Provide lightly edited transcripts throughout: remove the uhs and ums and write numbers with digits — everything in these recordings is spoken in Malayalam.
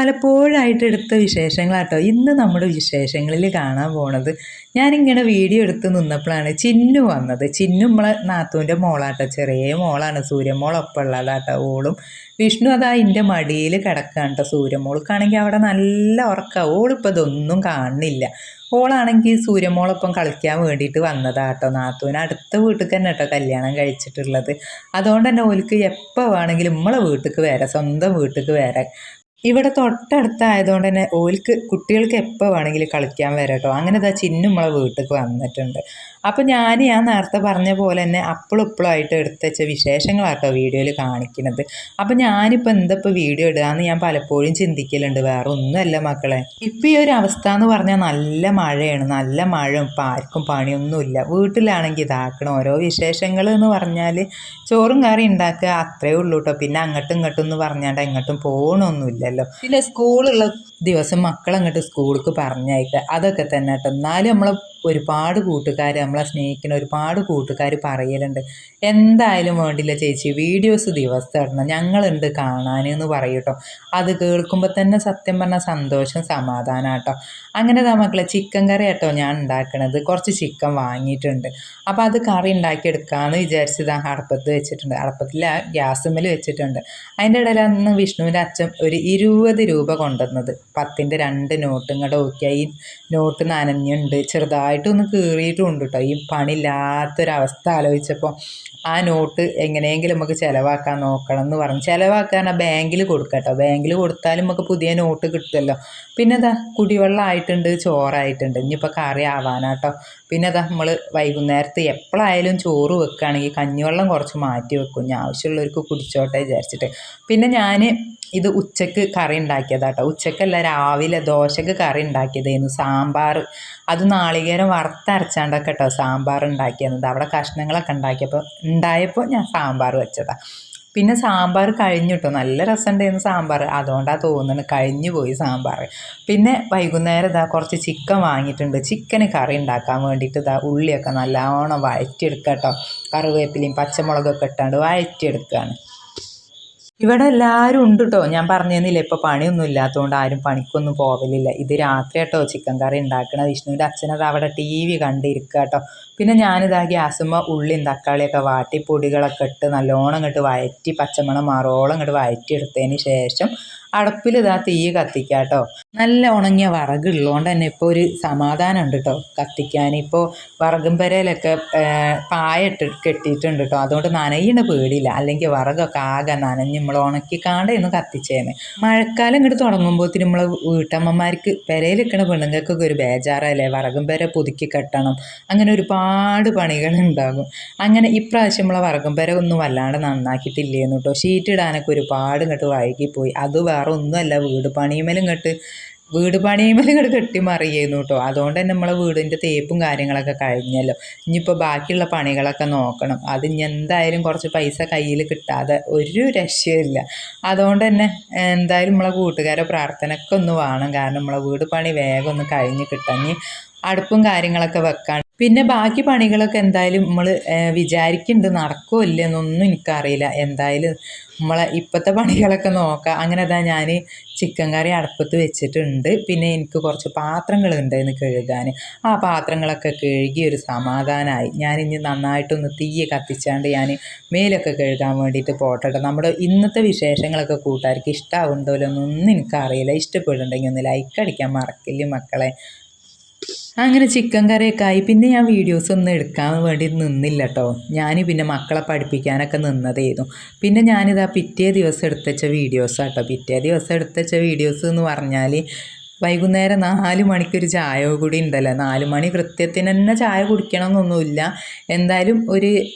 പലപ്പോഴായിട്ട് എടുത്ത വിശേഷങ്ങളാട്ടോ ഇന്ന് നമ്മുടെ വിശേഷങ്ങളിൽ കാണാൻ പോണത്. ഞാനിങ്ങനെ വീഡിയോ എടുത്ത് നിന്നപ്പോഴാണ് ചിന്നു വന്നത്. ചിന്നു നമ്മളെ നാത്തൂൻ്റെ മോളാട്ടോ, ചെറിയ മോളാണ്, സൂര്യമോളൊപ്പം ഉള്ളതാട്ടോ. ഓളും വിഷ്ണു അതാ എൻ്റെ മടിയിൽ കിടക്കുകയാണ് കേട്ടോ. സൂര്യമോൾക്കാണെങ്കിൽ അവിടെ നല്ല ഉറക്കമാണ്. ഓളിപ്പോൾ ഇതൊന്നും കാണുന്നില്ല. ഓളാണെങ്കിൽ സൂര്യമോളൊപ്പം കളിക്കാൻ വേണ്ടിയിട്ട് വന്നതാട്ടോ. നാത്തൂന് അടുത്ത വീട്ടിൽ തന്നെ കേട്ടോ കല്യാണം കഴിച്ചിട്ടുള്ളത്. അതുകൊണ്ട് തന്നെ ഓൾക്ക് എപ്പോൾ വേണമെങ്കിലും നമ്മളെ വീട്ടിലേക്ക് വരാം, സ്വന്തം വീട്ടിലേക്ക് വരാം. ഇവിടെ തൊട്ടടുത്തായതുകൊണ്ട് തന്നെ ഓൽക്ക് കുട്ടികൾക്ക് എപ്പോൾ വേണമെങ്കിലും കളിക്കാൻ വരാം കേട്ടോ. അങ്ങനെ ഇതാ ചിന്നു നമ്മളെ വീട്ടിലേക്ക് വന്നിട്ടുണ്ട്. അപ്പോൾ ഞാൻ നേരത്തെ പറഞ്ഞ പോലെ തന്നെ അപ്പോഴും ഇപ്പോഴായിട്ട് എടുത്ത് വെച്ച വിശേഷങ്ങളാട്ടോ വീഡിയോയിൽ കാണിക്കുന്നത്. അപ്പോൾ ഞാനിപ്പോൾ ഇപ്പോൾ വീഡിയോ ഇടുകയെന്ന് ഞാൻ പലപ്പോഴും ചിന്തിക്കലുണ്ട്. വേറെ ഒന്നുമല്ല മക്കളെ, ഇപ്പം ഈ ഒരു അവസ്ഥ എന്ന് പറഞ്ഞാൽ നല്ല മഴയാണ്. നല്ല മഴ, ഇപ്പം ആർക്കും പണിയൊന്നുമില്ല. വീട്ടിലാണെങ്കിൽ ഇതാക്കണം ഓരോ വിശേഷങ്ങൾ എന്ന് പറഞ്ഞാൽ ചോറും കറി ഉണ്ടാക്കുക, അത്രയേ ഉള്ളൂ കേട്ടോ. പിന്നെ അങ്ങോട്ടും ഇങ്ങോട്ടും എന്ന് പറഞ്ഞാണ്ട് എങ്ങോട്ടും പോകണമൊന്നുമില്ലല്ലോ. പിന്നെ സ്കൂളുള്ള ദിവസം മക്കളങ്ങോട്ട് സ്കൂൾക്ക് പറഞ്ഞയക്കുക, അതൊക്കെ തന്നെ കേട്ടോ. എന്നാലും ഒരുപാട് കൂട്ടുകാർ, നമ്മളെ സ്നേഹിക്കുന്ന ഒരുപാട് കൂട്ടുകാർ പറയലുണ്ട്, എന്തായാലും വേണ്ടില്ല ചേച്ചി വീഡിയോസ് ദിവസം ഇടണം, ഞങ്ങളുണ്ട് കാണാൻ എന്ന് പറയും കേട്ടോ. അത് കേൾക്കുമ്പോൾ തന്നെ സത്യം പറഞ്ഞാൽ സന്തോഷം, സമാധാനം കേട്ടോ. അങ്ങനെ മക്കളെ ചിക്കൻ കറി കേട്ടോ ഞാൻ ഉണ്ടാക്കണത്. കുറച്ച് ചിക്കൻ വാങ്ങിയിട്ടുണ്ട്. അപ്പോൾ അത് കറി ഉണ്ടാക്കിയെടുക്കാമെന്ന് വിചാരിച്ചത് അടുപ്പത്ത് വെച്ചിട്ടുണ്ട്. അടുപ്പത്തില്ല, ഗ്യാസുമ്മൽ വെച്ചിട്ടുണ്ട്. അതിൻ്റെ ഇടയിലന്ന് വിഷ്ണുവിൻ്റെ അച്ഛൻ ഒരു 20 രൂപ കൊണ്ടുവന്നത്. 10ൻ്റെ 2 നോട്ട് ഇങ്ങോട്ട് നോക്കിയാൽ ഈ നോട്ട് നനഞ്ഞുണ്ട്, ചെറുതായിട്ടൊന്ന് കീറിയിട്ടുമുണ്ട് കേട്ടോ. ഈ പണിയില്ലാത്തൊരവസ്ഥ ആലോചിച്ചപ്പോൾ ആ നോട്ട് എങ്ങനെയെങ്കിലും നമുക്ക് ചിലവാക്കാൻ നോക്കണം എന്ന് പറഞ്ഞു. ചിലവാക്കാൻ ബാങ്കിൽ കൊടുക്കട്ടോ, ബാങ്കിൽ കൊടുത്താലും നമുക്ക് പുതിയ നോട്ട് കിട്ടുമല്ലോ. പിന്നെ കുടിവെള്ളം ആയിട്ടുണ്ട്, ചോറായിട്ടുണ്ട്, ഇനിയിപ്പോൾ കറി ആവാനാട്ടോ. പിന്നെ നമ്മൾ വൈകുന്നേരത്ത് എപ്പോഴായാലും ചോറ് വെക്കുകയാണെങ്കിൽ കഞ്ഞിവെള്ളം കുറച്ച് മാറ്റി വെക്കും, ഞാൻ ആവശ്യമുള്ളവർക്ക് കുടിച്ചോട്ടെ വിചാരിച്ചിട്ട്. പിന്നെ ഞാൻ ഇത് ഉച്ചക്ക് കറി ഉണ്ടാക്കിയതാട്ടോ. ഉച്ചക്കല്ല, രാവിലെ ദോശക്ക് കറി ഉണ്ടാക്കിയതായിരുന്നു. സാമ്പാർ, അത് നാളികേരം വറുത്തരച്ചാണ്ടൊക്കെ കേട്ടോ സാമ്പാർ ഉണ്ടാക്കിയത്. അവിടെ കഷ്ണങ്ങളൊക്കെ ഉണ്ടായപ്പോൾ ഞാൻ സാമ്പാർ വെച്ചതാണ്. പിന്നെ സാമ്പാർ കഴിഞ്ഞു കേട്ടോ. നല്ല രസമുണ്ടായിരുന്നു സാമ്പാർ, അതുകൊണ്ടാണ് തോന്നുന്നത് കഴിഞ്ഞു പോയി സാമ്പാർ. പിന്നെ വൈകുന്നേരം കുറച്ച് ചിക്കൻ വാങ്ങിയിട്ടുണ്ട്. ചിക്കന് കറി ഉണ്ടാക്കാൻ വേണ്ടിയിട്ട് ഉള്ളിയൊക്കെ നല്ലോണം വഴറ്റിയെടുക്കുക കേട്ടോ. കറിവേപ്പിലയും പച്ചമുളകൊക്കെ ഇട്ടാണ്ട് വഴറ്റിയെടുക്കുകയാണ്. ഇവിടെ എല്ലാവരും ഉണ്ട് കേട്ടോ. ഞാൻ പറഞ്ഞിരുന്നില്ല, ഇപ്പോൾ പണിയൊന്നും ഇല്ലാത്തതുകൊണ്ട് ആരും പണിക്കൊന്നും പോകലില്ല. ഇത് രാത്രി കേട്ടോ ചിക്കൻ കറി ഉണ്ടാക്കണം. വിഷ്ണുവിൻ്റെ അച്ഛനത് അവിടെ TV കണ്ടിരിക്കുക കേട്ടോ. പിന്നെ ഞാനിതാ ഗ്യാസുമ്മ ഉള്ളിയും തക്കാളിയൊക്കെ വാട്ടി പൊടികളൊക്കെ ഇട്ട് നല്ലോണം ഇങ്ങോട്ട് വഴറ്റി പച്ചമണം മാറോളം ഇങ്ങോട്ട് വഴറ്റിയെടുത്തതിന് ശേഷം അടുപ്പിൽ തീ കത്തിക്കുക കേട്ടോ. നല്ല ഉണങ്ങിയ വിറകുള്ളതുകൊണ്ട് തന്നെ ഇപ്പോൾ ഒരു സമാധാനം ഉണ്ട് കേട്ടോ കത്തിക്കാൻ. ഇപ്പോൾ വിറകും പെരയിലൊക്കെ കെട്ടിയിട്ടുണ്ട് കേട്ടോ. അതുകൊണ്ട് നനയുന്ന പേടിയില്ല. അല്ലെങ്കിൽ വിറകൊക്കെ ആകെ നനഞ്ഞ് നമ്മൾ ഉണക്കിക്കാണ്ടേന്ന് കത്തിച്ചേനെ. മഴക്കാലം ഇങ്ങോട്ട് തുടങ്ങുമ്പോഴത്തേനും നമ്മളെ വീട്ടമ്മമാർക്ക് പെരയിൽ നിൽക്കുന്ന പെണ്ണുങ്ങൾക്കൊക്കെ ഒരു ബേജാറല്ലേ, വിറകും പെര പുതുക്കി കെട്ടണം, അങ്ങനെ ഒരുപാട് പണികളുണ്ടാകും. അങ്ങനെ ഇപ്രാവശ്യം നമ്മളെ വിറകും പെര ഒന്നും വല്ലാണ്ട് നന്നാക്കിയിട്ടില്ലേന്നു കേട്ടോ. ഷീറ്റ് ഇടാനൊക്കെ ഒരുപാട് ഇങ്ങോട്ട് വൈകിപ്പോയി. അത് വേറെ ഒന്നുമല്ല, വീട് പണിയുമേലും ഇങ്ങോട്ട് കെട്ടിമറിയുന്നു കേട്ടോ. അതുകൊണ്ട് തന്നെ നമ്മളെ വീടിൻ്റെ തേപ്പും കാര്യങ്ങളൊക്കെ കഴിഞ്ഞല്ലോ. ഇനിയിപ്പോൾ ബാക്കിയുള്ള പണികളൊക്കെ നോക്കണം. അത് ഇനി എന്തായാലും കുറച്ച് പൈസ കയ്യിൽ കിട്ടാതെ ഒരു രക്ഷയില്ല. അതുകൊണ്ട് തന്നെ എന്തായാലും നമ്മളെ കൂട്ടുകാരെ പ്രാർത്ഥനയൊക്കെ ഒന്ന് വേണം. കാരണം നമ്മളെ വീട് പണി വേഗം ഒന്ന് കഴിഞ്ഞ് കിട്ടാൻ, ഇനി അടുപ്പും കാര്യങ്ങളൊക്കെ വെക്കാൻ. പിന്നെ ബാക്കി പണികളൊക്കെ എന്തായാലും നമ്മൾ വിചാരിക്കുന്നുണ്ട്, നടക്കുമോ ഇല്ലെന്നൊന്നും എനിക്കറിയില്ല. എന്തായാലും നമ്മളെ ഇപ്പോഴത്തെ പണികളൊക്കെ നോക്കാം. അങ്ങനെ ഞാൻ ചിക്കൻ കറി അടുപ്പത്ത് വെച്ചിട്ടുണ്ട്. പിന്നെ എനിക്ക് കുറച്ച് പാത്രങ്ങളുണ്ട് എന്ന് കഴുകാൻ. ആ പാത്രങ്ങളൊക്കെ കഴുകി ഒരു സമാധാനമായി. ഞാനിനി നന്നായിട്ടൊന്ന് തീ കത്തിച്ചാണ്ട് ഞാൻ മേലൊക്കെ കഴുകാൻ വേണ്ടിയിട്ട് പോട്ടെ. നമ്മുടെ ഇന്നത്തെ വിശേഷങ്ങളൊക്കെ കൂട്ടുകാർക്ക് ഇഷ്ടമാവുണ്ടല്ലോ എന്നൊന്നും എനിക്കറിയില്ല. ഇഷ്ടപ്പെടുന്നുണ്ടെങ്കിൽ ഒന്ന് ലൈക്ക് അടിക്കാൻ മറക്കില്ല മക്കളെ. അങ്ങനെ ചിക്കൻ കറിയൊക്കെ ആയി. പിന്നെ ഞാൻ വീഡിയോസ് ഒന്നും എടുക്കാൻ വേണ്ടി നിന്നില്ല കേട്ടോ. ഞാൻ പിന്നെ മക്കളെ പഠിപ്പിക്കാനൊക്കെ നിന്നതായിരുന്നു. പിന്നെ ഞാനിതാ പിറ്റേ ദിവസം എടുത്തുവെച്ച വീഡിയോസാട്ടോ. പിറ്റേ ദിവസം എടുത്തുവെച്ച വീഡിയോസ് എന്ന് പറഞ്ഞാൽ വൈകുന്നേരം 4 മണിക്കൊരു ചായ കൂടി ഉണ്ടല്ലോ. 4 മണി കൃത്യത്തിന് തന്നെ ചായ കുടിക്കണം എന്നൊന്നുമില്ല. എന്തായാലും ഒരു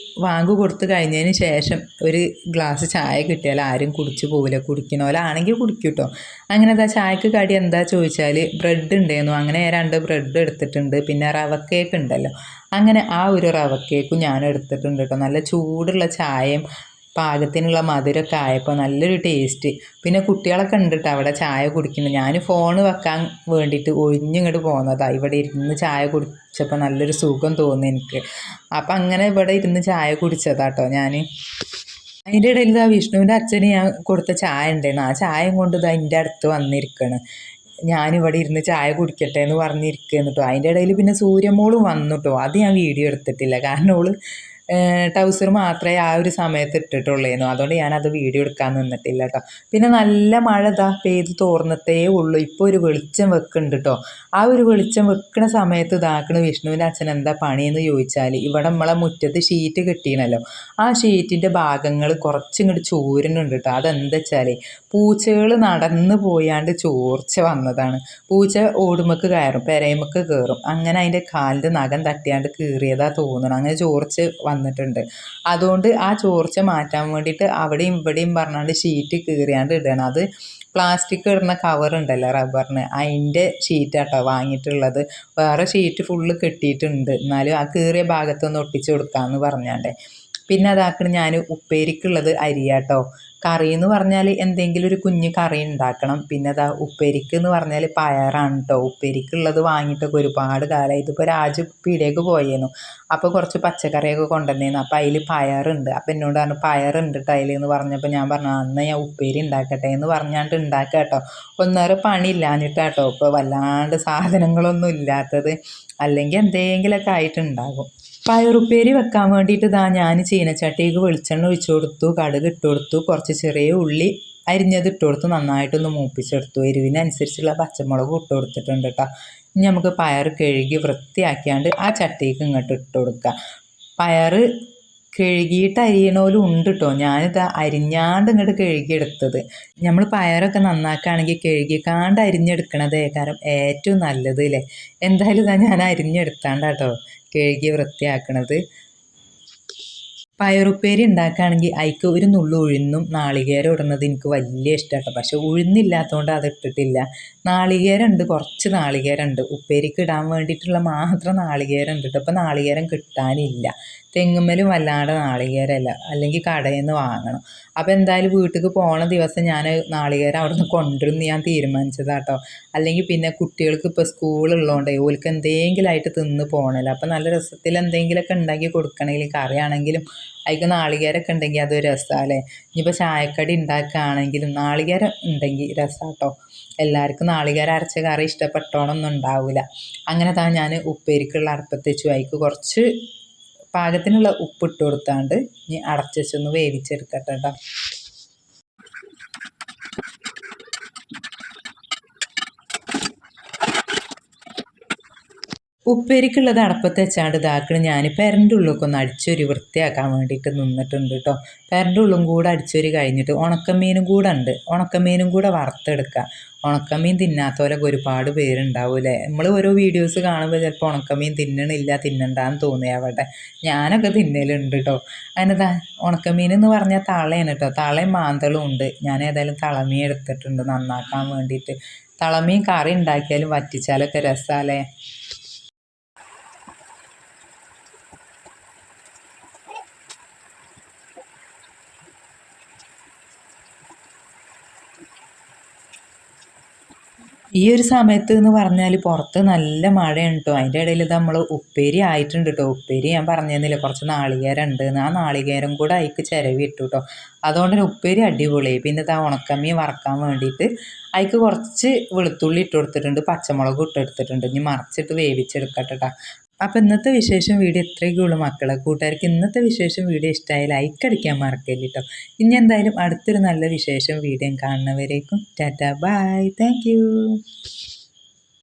വാങ്ക് കൊടുത്ത് കഴിഞ്ഞതിന് ശേഷം ഒരു ഗ്ലാസ് ചായ കിട്ടിയാൽ ആരും കുടിച്ച് പോവില്ല. കുടിക്കണോലാണെങ്കിൽ കുടിക്കും കേട്ടോ. അങ്ങനെ ചായക്ക് കടി എന്താ ചോദിച്ചാൽ ബ്രെഡ് ഉണ്ടായിരുന്നു. അങ്ങനെ 2 ബ്രെഡ് എടുത്തിട്ടുണ്ട്. പിന്നെ റവ കേക്ക് ഉണ്ടല്ലോ, അങ്ങനെ ആ ഒരു റവ കേക്കും ഞാൻ എടുത്തിട്ടുണ്ട് കേട്ടോ. നല്ല ചൂടുള്ള ചായയും പാകത്തിനുള്ള മധുരമൊക്കെ ആയപ്പോൾ നല്ലൊരു ടേസ്റ്റ്. പിന്നെ കുട്ടികളൊക്കെ ഉണ്ട് കേട്ടോ അവിടെ ചായ കുടിക്കുന്നത്. ഞാൻ ഫോൺ വെക്കാൻ വേണ്ടിയിട്ട് ഒഴിഞ്ഞിങ്ങോട്ട് പോകുന്നതാണ്. ഇവിടെ ഇരുന്ന് ചായ കുടിച്ചപ്പോൾ നല്ലൊരു സുഖം തോന്നി എനിക്ക്. അപ്പം അങ്ങനെ ഇവിടെ ഇരുന്ന് ചായ കുടിച്ചതാട്ടോ ഞാൻ. അതിൻ്റെ ഇടയിൽ ഇതാ വിഷ്ണുവിൻ്റെ അച്ഛന് ഞാൻ കൊടുത്ത ചായ ഉണ്ടായിരുന്നു, ആ ചായയും കൊണ്ട് ഇതാ എൻ്റെ അടുത്ത് വന്നിരിക്കുകയാണ്. ഞാനിവിടെ ഇരുന്ന് ചായ കുടിക്കട്ടെ എന്ന് പറഞ്ഞിരിക്കുന്നു കേട്ടോ. അതിൻ്റെ ഇടയിൽ പിന്നെ സൂര്യമോളും വന്നു കേട്ടോ. അത് ഞാൻ വീഡിയോ എടുത്തിട്ടില്ല, കാരണം ഓള് ട്രൗസർ മാത്രമേ ആ ഒരു സമയത്ത് ഇട്ടിട്ടുള്ളേന്നു, അതുകൊണ്ട് ഞാനത് വീഡിയോ എടുക്കാൻ നിന്നിട്ടില്ല കേട്ടോ. പിന്നെ നല്ല മഴ ഇതാ പെയ്ത് തോർന്നിട്ടേ ഉള്ളൂ. ഇപ്പോൾ ഒരു വെളിച്ചം വെക്കുന്നുണ്ട് കേട്ടോ. ആ ഒരു വെളിച്ചം വെക്കുന്ന സമയത്ത് ഇതാക്കണ വിഷ്ണുവിൻ്റെ അച്ഛൻ എന്താ പണിയെന്ന് ചോദിച്ചാൽ, ഇവിടെ നമ്മളെ മുറ്റത്ത് ഷീറ്റ് കെട്ടിയണല്ലോ, ആ ഷീറ്റിൻ്റെ ഭാഗങ്ങൾ കുറച്ചിങ്ങോട്ട് ചോരുന്നുണ്ട് കേട്ടോ. അതെന്താ വെച്ചാൽ പൂച്ചകൾ നടന്ന് പോയാണ്ട് ചോർച്ച വന്നതാണ്. പൂച്ച ഓടുമക്ക് കയറും, പെരയുമക്ക് കയറും, അങ്ങനെ അതിൻ്റെ കാലിൻ്റെ നഖം തട്ടിയാണ്ട് കീറിയതാ തോന്നണം, അങ്ങനെ ചോർച്ച വന്നിട്ടുണ്ട്. അതുകൊണ്ട് ആ ചോർച്ച മാറ്റാൻ വേണ്ടിയിട്ട് അവിടെയും ഇവിടെയും പറഞ്ഞാണ്ട് ഷീറ്റ് കീറിയാണ്ട് ഇടണം. അത് പ്ലാസ്റ്റിക് ഇടുന്ന കവർ ഉണ്ടല്ലോ റബ്ബറിന്, അതിൻ്റെ ഷീറ്റാട്ടോ വാങ്ങിയിട്ടുള്ളത്. വേറെ ഷീറ്റ് ഫുള്ള് കെട്ടിയിട്ടുണ്ട്, എന്നാലും ആ കീറിയ ഭാഗത്തൊന്ന് ഒട്ടിച്ച് കൊടുക്കാമെന്ന് പറഞ്ഞാണ്ടേ. പിന്നെ അതാക്കണം ഞാൻ ഉപ്പേരിക്കുള്ളത് അരിയാട്ടോ. കറി എന്ന് പറഞ്ഞാൽ എന്തെങ്കിലും ഒരു കുഞ്ഞ് കറി ഉണ്ടാക്കണം. പിന്നെ അതാ ഉപ്പേരിക്ക് എന്ന് പറഞ്ഞാൽ പയറാണ് കേട്ടോ. ഉപ്പേരിക്കുള്ളത് വാങ്ങിയിട്ടൊക്കെ ഒരുപാട് കാലമായി. ഇതിപ്പോൾ രാജു പീടിയേക്ക് പോയിരുന്നു, അപ്പോൾ കുറച്ച് പച്ചക്കറിയൊക്കെ കൊണ്ടുവന്നിരുന്നു. അപ്പോൾ അതിൽ പയറുണ്ട്. അപ്പോൾ എന്നോട് പറഞ്ഞു പയറുണ്ട് കേട്ടോ അതിൽ എന്ന് പറഞ്ഞപ്പോൾ ഞാൻ പറഞ്ഞു അന്ന് ഞാൻ ഉപ്പേരി ഉണ്ടാക്കട്ടെ എന്ന് പറഞ്ഞാണ്ട് ഉണ്ടാക്കുക കേട്ടോ. ഒന്നേറെ പണി ഇല്ലാഞ്ഞിട്ടാട്ടോ ഇപ്പോൾ വല്ലാണ്ട് സാധനങ്ങളൊന്നും ഇല്ലാത്തത്, അല്ലെങ്കിൽ എന്തെങ്കിലുമൊക്കെ ആയിട്ടുണ്ടാകും. പയറുപ്പേരി വെക്കാൻ വേണ്ടിയിട്ട് ഇതാ ഞാൻ ചീനച്ചട്ടിക്ക് വെളിച്ചെണ്ണ ഒഴിച്ചു കൊടുത്തു, കടുക് ഇട്ട് കൊടുത്തു, കുറച്ച് ചെറിയ ഉള്ളി അരിഞ്ഞത് ഇട്ട് കൊടുത്തു, നന്നായിട്ടൊന്ന് മൂപ്പിച്ചെടുത്തു. എരിവിനനുസരിച്ചുള്ള പച്ചമുളക് ഇട്ട് കൊടുത്തിട്ടുണ്ട് കേട്ടോ. ഇനി നമുക്ക് പയർ കഴുകി വൃത്തിയാക്കിയാണ്ട് ആ ചട്ടിക്ക് ഇങ്ങോട്ട് ഇട്ട് കൊടുക്കുക. പയർ കഴുകിയിട്ട് അരിയണോലും ഉണ്ട് കേട്ടോ. ഞാനിത് അരിഞ്ഞാണ്ട് ഇങ്ങോട്ട് കഴുകിയെടുത്തത്. നമ്മൾ പയറൊക്കെ നന്നാക്കുകയാണെങ്കിൽ കഴുകിക്കാണ്ട് അരിഞ്ഞെടുക്കണത് കാരണം ഏറ്റവും നല്ലത് അല്ലേ. എന്തായാലും ഇതാ ഞാൻ അരിഞ്ഞെടുത്താണ്ടാട്ടോ കഴുകി വൃത്തിയാക്കണത്. പയറുപ്പേരി ഉണ്ടാക്കുകയാണെങ്കിൽ അതിക്ക് ഒരു നുള്ളു ഉഴുന്നും നാളികേരം ഇടുന്നത് എനിക്ക് വലിയ ഇഷ്ടമാണ്. പക്ഷെ ഉഴുന്നില്ലാത്തതുകൊണ്ട് അത് ഇട്ടിട്ടില്ല. നാളികേരം ഉണ്ട്, കുറച്ച് നാളികേരം ഉണ്ട്, ഉപ്പേരിക്ക് ഇടാൻ വേണ്ടിയിട്ടുള്ള മാത്രം നാളികേരം ഉണ്ട് കേട്ടോ. ഇപ്പോൾ നാളികേരം കിട്ടാനില്ല, തെങ്ങുമ്മലും വല്ലാണ്ട് നാളികേരമല്ല, അല്ലെങ്കിൽ കടയിൽ നിന്ന് വാങ്ങണം. അപ്പോൾ എന്തായാലും വീട്ടിലേക്ക് പോണ ദിവസം ഞാൻ നാളികേരം അവിടെ നിന്ന് കൊണ്ടുവരുമെന്ന് ഞാൻ തീരുമാനിച്ചതാട്ടോ. അല്ലെങ്കിൽ പിന്നെ കുട്ടികൾക്ക് ഇപ്പോൾ സ്കൂളുള്ളതുകൊണ്ട് ഓൾക്ക് എന്തെങ്കിലും ആയിട്ട് തിന്ന് പോകണമല്ലോ. അപ്പോൾ നല്ല രസത്തിൽ എന്തെങ്കിലുമൊക്കെ ഉണ്ടാക്കി കൊടുക്കണമെങ്കിൽ കറിയാണെങ്കിലും അതിക്ക് നാളികേരമൊക്കെ ഉണ്ടെങ്കിൽ അതൊരു രസമല്ലേ. ഇനിയിപ്പോൾ ചായക്കടി ഉണ്ടാക്കുകയാണെങ്കിലും നാളികേരം ഉണ്ടെങ്കിൽ രസമാട്ടോ. എല്ലാവർക്കും നാളികേരം അരച്ച കറി ഇഷ്ടപ്പെട്ടോണമൊന്നും ഉണ്ടാവില്ല. അങ്ങനെ താ ഞാൻ ഉപ്പേരിക്കുള്ള അടുപ്പത്ത് വെച്ചു. അതിക്ക് കുറച്ച് പാകത്തിനുള്ള ഉപ്പിട്ട് കൊടുത്താണ്ട് ഇനി അടച്ചു വെച്ചൊന്ന് വേവിച്ചെടുക്കട്ടെ കേട്ടോ. ഉപ്പേരിക്കുള്ളത് അടുപ്പത്ത് വെച്ചാണ്ട് ഇതാക്കണം. ഞാൻ പെരൻ്റെ ഉള്ളിലൊക്കെ ഒന്ന് അടിച്ചൊരു വൃത്തിയാക്കാൻ വേണ്ടിയിട്ട് നിന്നിട്ടുണ്ട് കേട്ടോ. പെരൻ്റെ ഉള്ളും കൂടെ അടിച്ചൊരു കഴിഞ്ഞിട്ട് ഉണക്കമീനും കൂടെ ഉണ്ട്, ഉണക്കമീനും കൂടെ വറുത്തെടുക്കുക. ഉണക്കമീൻ തിന്നാത്തവരൊക്കെ ഒരുപാട് പേരുണ്ടാവൂലേ. നമ്മൾ ഓരോ വീഡിയോസ് കാണുമ്പോൾ ചിലപ്പോൾ ഉണക്കമീൻ തിന്നണില്ല തിന്നണ്ടാന്ന് തോന്നിയ അവിടെ ഞാനൊക്കെ തിന്നലുണ്ട് കേട്ടോ. അതിനെന്താ ഉണക്കമീൻ എന്ന് പറഞ്ഞാൽ തളയാണ് കേട്ടോ. തളയും മാന്തളും ഉണ്ട്. ഞാൻ ഏതായാലും തളമീൻ എടുത്തിട്ടുണ്ട് നന്നാക്കാൻ വേണ്ടിയിട്ട്. തളമീൻ കറി ഉണ്ടാക്കിയാലും വറ്റിച്ചാലൊക്കെ രസമല്ലേ. ഈ ഒരു സമയത്ത് എന്ന് പറഞ്ഞാൽ പുറത്ത് നല്ല മഴയാണ് കേട്ടോ. അതിൻ്റെ ഇടയിൽ ഇത് നമ്മൾ ഉപ്പേരി ആയിട്ടുണ്ട് കേട്ടോ. ഉപ്പേരി ഞാൻ പറഞ്ഞിരുന്നില്ല കുറച്ച് നാളികേരം ഉണ്ട്, ആ നാളികേരം കൂടെ അതിക്ക് ചിരവി ഇട്ടു കേട്ടോ. അതുകൊണ്ട് തന്നെ ഉപ്പേരി അടിപൊളിയായി. പിന്നെ ഇതാ ഉണക്കമീൻ വറക്കാൻ വേണ്ടിയിട്ട് അതിക്ക് കുറച്ച് വെളുത്തുള്ളി ഇട്ട് കൊടുത്തിട്ടുണ്ട്, പച്ചമുളക് ഇട്ട് എടുത്തിട്ടുണ്ട്. ഇനി മറിച്ചിട്ട് വേവിച്ചെടുക്കട്ടെ കേട്ടോ. അപ്പോൾ ഇന്നത്തെ വിശേഷം വീഡിയോ ഇത്രയൊക്കെ ഉള്ളൂ മക്കളെ. കൂട്ടുകാർക്ക് ഇന്നത്തെ വിശേഷം വീഡിയോ ഇഷ്ടമായി ലൈക്ക് അടിക്കാൻ മറക്കല്ല കേട്ടോ. ഇനി എന്തായാലും അടുത്തൊരു നല്ല വിശേഷം വീഡിയോ കാണുന്നവരേക്കും ടാറ്റാ ബൈ, താങ്ക് യു.